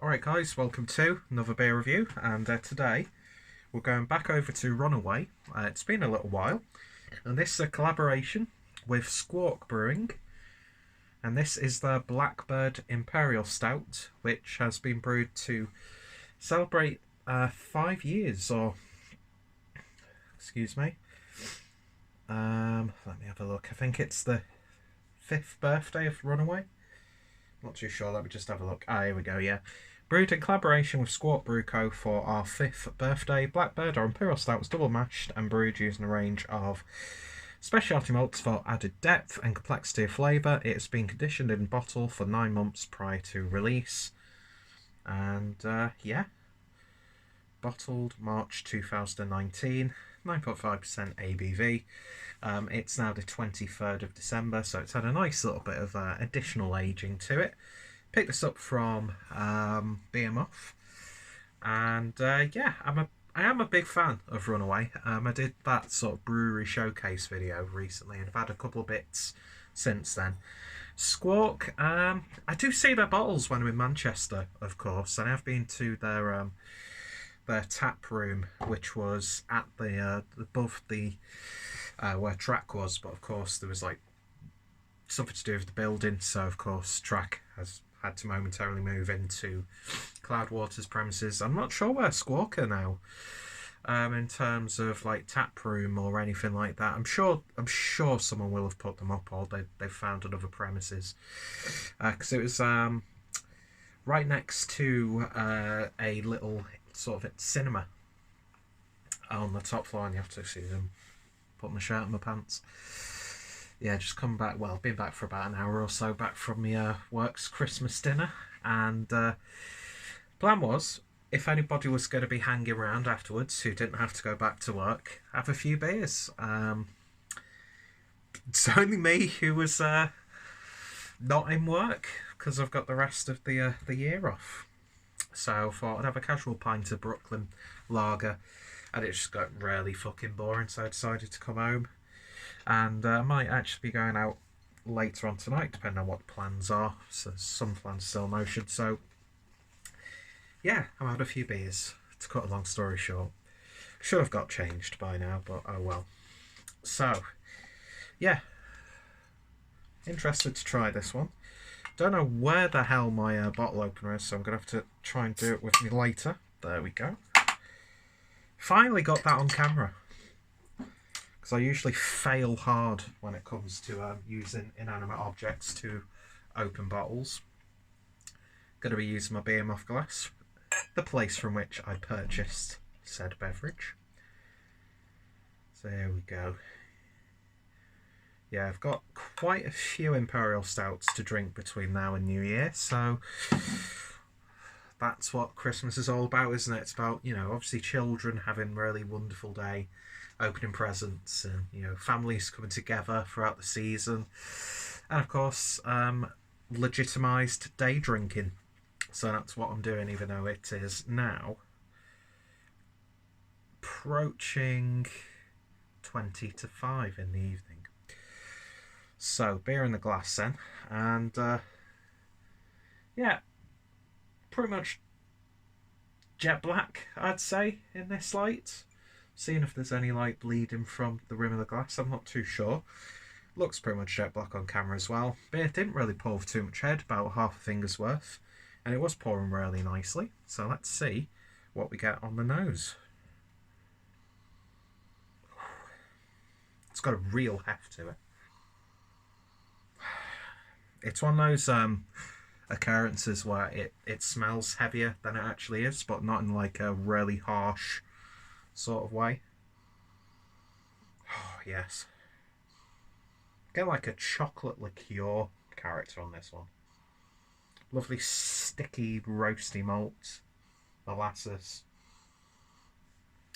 Alright guys, welcome to another beer review, and today we're going back over to Runaway. It's been a little while, and this is a collaboration with SQUAWK Brewing, and this is the Blackbird Imperial Stout, which has been brewed to celebrate 5 years, or excuse me, let me have a look. I think it's the 5th birthday of Runaway. Not too sure, let me just have a look. Here we go, yeah. Brewed in collaboration with SQUAWK Brew Co. for our 5th birthday, Blackbird, our Imperial Stout was double mashed and brewed using a range of specialty malts for added depth and complexity of flavour. It has been conditioned in bottle for 9 months prior to release. And yeah, bottled March 2019, 9.5% ABV. It's now the 23rd of December, so it's had a nice little bit of additional aging to it. Picked this up from BMF, and yeah, I am a big fan of Runaway. I did that sort of brewery showcase video recently, and I've had a couple of bits since then. SQUAWK, I do see their bottles when I'm in Manchester, of course, and I've been to their tap room, which was at the above the where track was, but of course there was like something to do with the building, so of course track has had to momentarily move into Cloudwater's premises. I'm not sure where SQUAWK are now, in terms of like tap room or anything like that. I'm sure someone will have put them up, or they've found another premises, because it was right next to a little sort of cinema on the top floor, and you have to see them put my shirt in my pants. Yeah, just come back, well, been back for about an hour or so, back from my work's Christmas dinner, and plan was, if anybody was going to be hanging around afterwards who didn't have to go back to work, have a few beers. It's only me who was not in work, because I've got the rest of the year off. So I thought I'd have a casual pint of Brooklyn lager, and it just got really fucking boring, so I decided to come home. And I might actually be going out later on tonight, depending on what the plans are. So some plans still in motion. So yeah, I've had a few beers, to cut a long story short. Should have got changed by now, but oh well. So yeah, interested to try this one. Don't know where the hell my bottle opener is, so I'm going to have to try and do it with me later. There we go. Finally got that on camera. I usually fail hard when it comes to using inanimate objects to open bottles. Going to be using my BMF glass, the place from which I purchased said beverage. So there we go. Yeah, I've got quite a few Imperial Stouts to drink between now and New Year, so that's what Christmas is all about, isn't it? It's about, you know, obviously children having a really wonderful day, opening presents, and you know, families coming together throughout the season, and of course legitimised day drinking. So that's what I'm doing, even though it is now approaching 20 to 5 in the evening. So beer in the glass then, and yeah, pretty much jet black, I'd say, in this light. Seeing if there's any light bleeding from the rim of the glass, I'm not too sure. Looks pretty much jet black on camera as well. Beer didn't really pour with too much head, about half a finger's worth, and it was pouring really nicely. So let's see what we get on the nose. It's got a real heft to it. It's one of those occurrences where it smells heavier than it actually is, but not in like a really harsh sort of way. Oh yes, get like a chocolate liqueur character on this one. Lovely sticky roasty malt, molasses,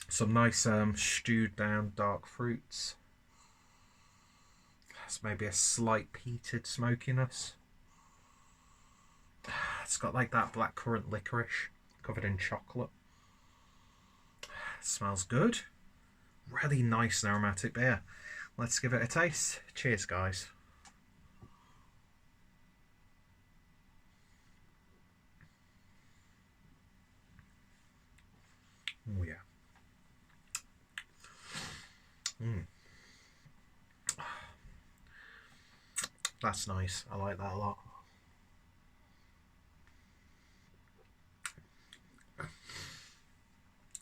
some nice stewed down dark fruits. There's maybe a slight peated smokiness. It's got like that blackcurrant licorice covered in chocolate. Smells good. Really nice and aromatic beer. Let's give it a taste. Cheers, guys. Oh yeah. That's nice. I like that a lot.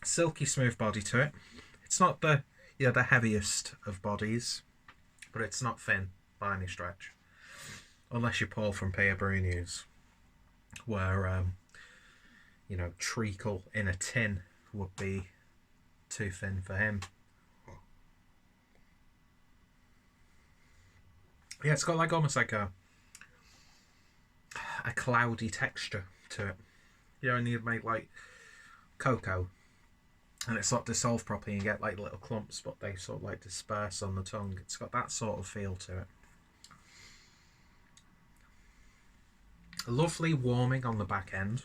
Silky smooth body to it. It's not the heaviest of bodies, but it's not thin by any stretch. Unless you're Paul from Peer Brew News, where treacle in a tin would be too thin for him. Yeah, it's got like almost like a cloudy texture to it. You know, and you make like cocoa, and it's not dissolved properly, and you get like little clumps, but they sort of like disperse on the tongue. It's got that sort of feel to it. Lovely warming on the back end.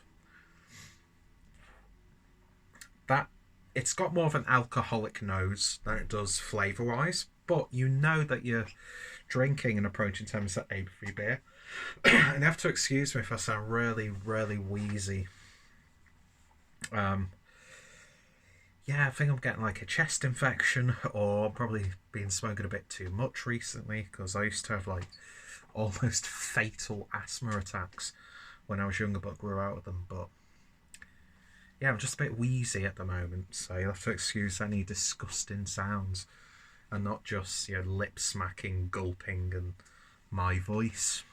That it's got more of an alcoholic nose than it does flavour wise, but you know that you're drinking an approaching 10% ABV beer. And you have to excuse me if I sound really, really wheezy. Yeah, I think I'm getting like a chest infection, or probably been smoking a bit too much recently, because I used to have like almost fatal asthma attacks when I was younger, but grew out of them. But yeah, I'm just a bit wheezy at the moment, so you'll have to excuse any disgusting sounds, and not just lip smacking, gulping, and my voice.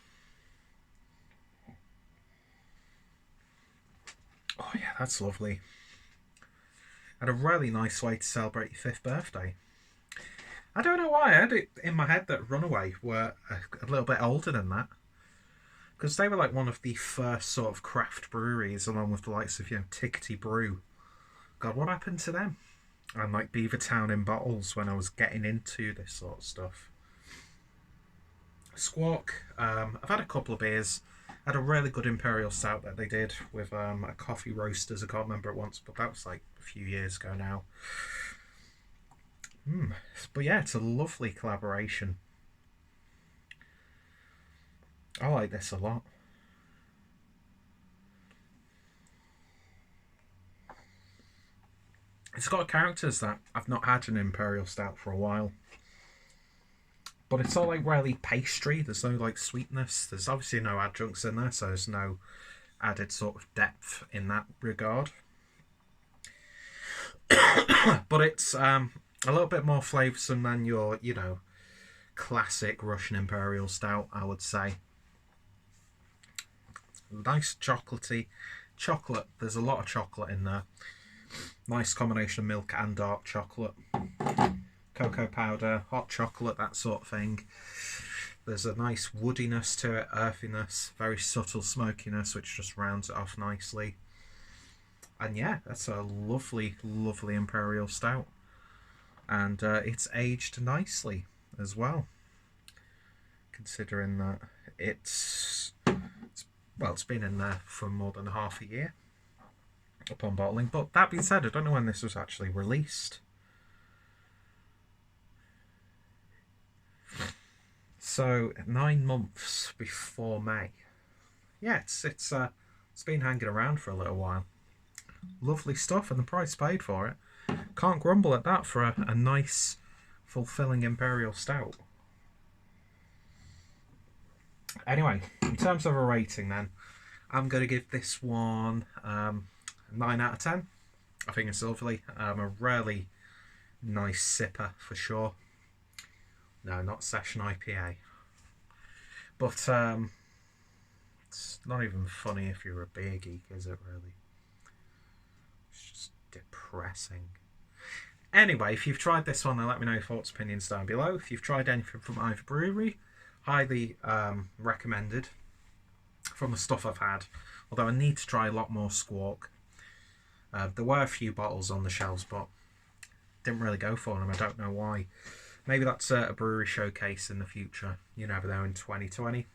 Oh yeah, that's lovely. And a really nice way to celebrate your 5th birthday. I don't know why I had it in my head that Runaway were a little bit older than that, because they were like one of the first sort of craft breweries, along with the likes of Tickety Brew. God, what happened to them? And like Beavertown in bottles when I was getting into this sort of stuff. SQUAWK, I've had a couple of beers. I had a really good Imperial Stout that they did with a Coffee Roasters. I can't remember it once, but that was like a few years ago now. But yeah, it's a lovely collaboration. I like this a lot. It's got characters that I've not had an Imperial Stout for a while. But it's all like really pastry. There's no like sweetness. There's obviously no adjuncts in there, so there's no added sort of depth in that regard. But it's a little bit more flavoursome than your, classic Russian Imperial Stout, I would say. Nice chocolatey chocolate. There's a lot of chocolate in there. Nice combination of milk and dark chocolate. Cocoa powder, hot chocolate, that sort of thing. There's a nice woodiness to it, earthiness, very subtle smokiness, which just rounds it off nicely. And yeah, that's a lovely, lovely Imperial Stout. And it's aged nicely as well, considering that it's been in there for more than half a year upon bottling. But that being said, I don't know when this was actually released. So 9 months before May. Yeah, it's been hanging around for a little while. Lovely stuff, and the price paid for it. Can't grumble at that for a nice, fulfilling Imperial Stout. Anyway, in terms of a rating then, I'm going to give this one 9 out of 10. I think it's lovely. A really nice sipper for sure. No, not Session IPA. But it's not even funny if you're a beer geek, is it really? It's just depressing. Anyway, if you've tried this one, then let me know your thoughts, opinions down below. If you've tried anything from either brewery, highly recommended from the stuff I've had. Although I need to try a lot more SQUAWK. There were a few bottles on the shelves, but didn't really go for them. I don't know why. Maybe that's a brewery showcase in the future. You never know, in 2020.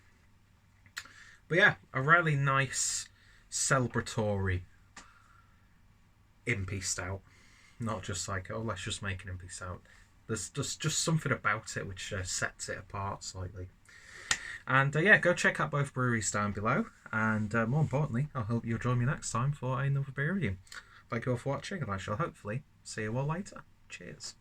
But yeah, a really nice celebratory Impy Stout. Not just like, oh, let's just make an Impy Stout. There's just something about it which sets it apart slightly. And yeah, go check out both breweries down below. And more importantly, I hope you'll join me next time for another beer review. Thank you all for watching, and I shall hopefully see you all later. Cheers.